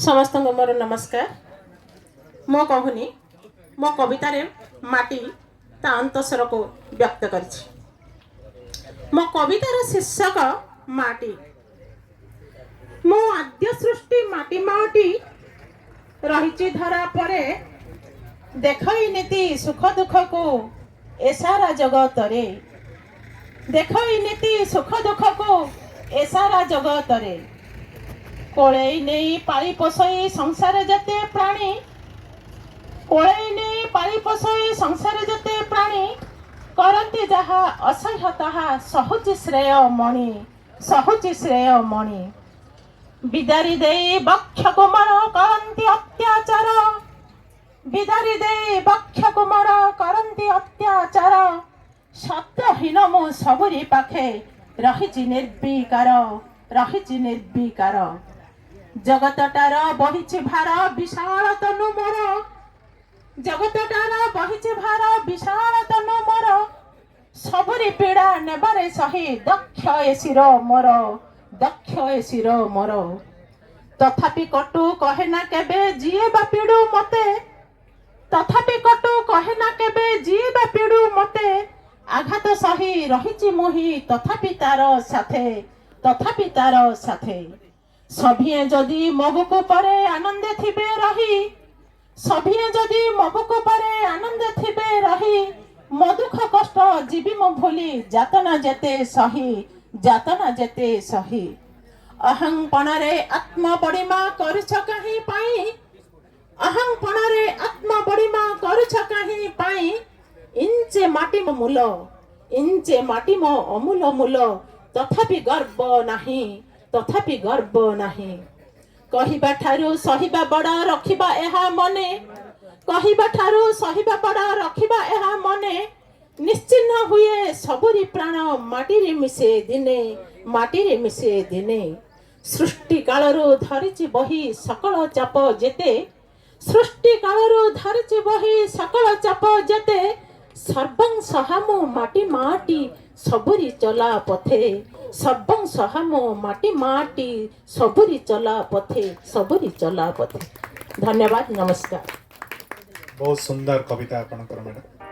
समस्त मोर नमस्कार। मो कहूनी मो कवितार माटी ता अंतस्वर को व्यक्त कर मो कवितार शीर्षक माटी। मो आद्य सृष्टि माटी माटी रही धरा परे देखई नीति सुख दुख को ए सारा जगत रे देखई नीति सुख दुख को ए सारा जगत रे कोड़े नहीं पाली पोसई संसार जते प्राणी कोड़े नहीं पाली पोसई संसार जते प्राणी करती जहा असह्य ताहा सहुची श्रेय मणि बिदारी दे बक्ष कुमार करती अत्याचार बिदारी दे बक्ष कुमार करती अत्याचार शब्दहीन मु सबुरी पाखे रही निर्विकार जगतटार बहिछि भार विशाल तनु मोर जगतटार बहिछि भार विशाल तनु मोर सबुरी पीड़ा नेबारे सही दक्ष ए शिर मोर तथापि कटु कहे ना केबे जिए बा पीड़ू मते तथापि कटु कहे ना केबे जिए बा पीड़ू मते आघात सही रहिछि मुही तथापि तार साथे सभिए जदि मबुक परे आनंदे थिबे रही सभिए जदि मबुक परे आनंदे थिबे रही मो दुख कष्ट जीवी मो भूली जातना जेते सही अहंपणरे आत्म बड़ीमा करुछ काहे पाई अहंपणरे आत्म बड़ीमा करुछ काहे पाई इंचे माटी मो अमूल मूल तथापि गर्व नाही कहिबा ठारू सहिबा बड़ा रखिबा एहा मने कहिबा ठारू सहिबा बड़ा रखिबा एहा मने निश्चिन्न हुए सबुरी प्राण माटी रे मिसे दिने सृष्टि कालरू धरिछि बही सकल चाप जेते सृष्टि कालरू धरिछि बही सकल चाप जेते सर्वं सहामु माटी सबुरी चला पथे सर्वं सहामु माटी सबुरी चला पथे धन्यवाद नमस्कार। बहुत सुंदर कविता आपनकर मैडम।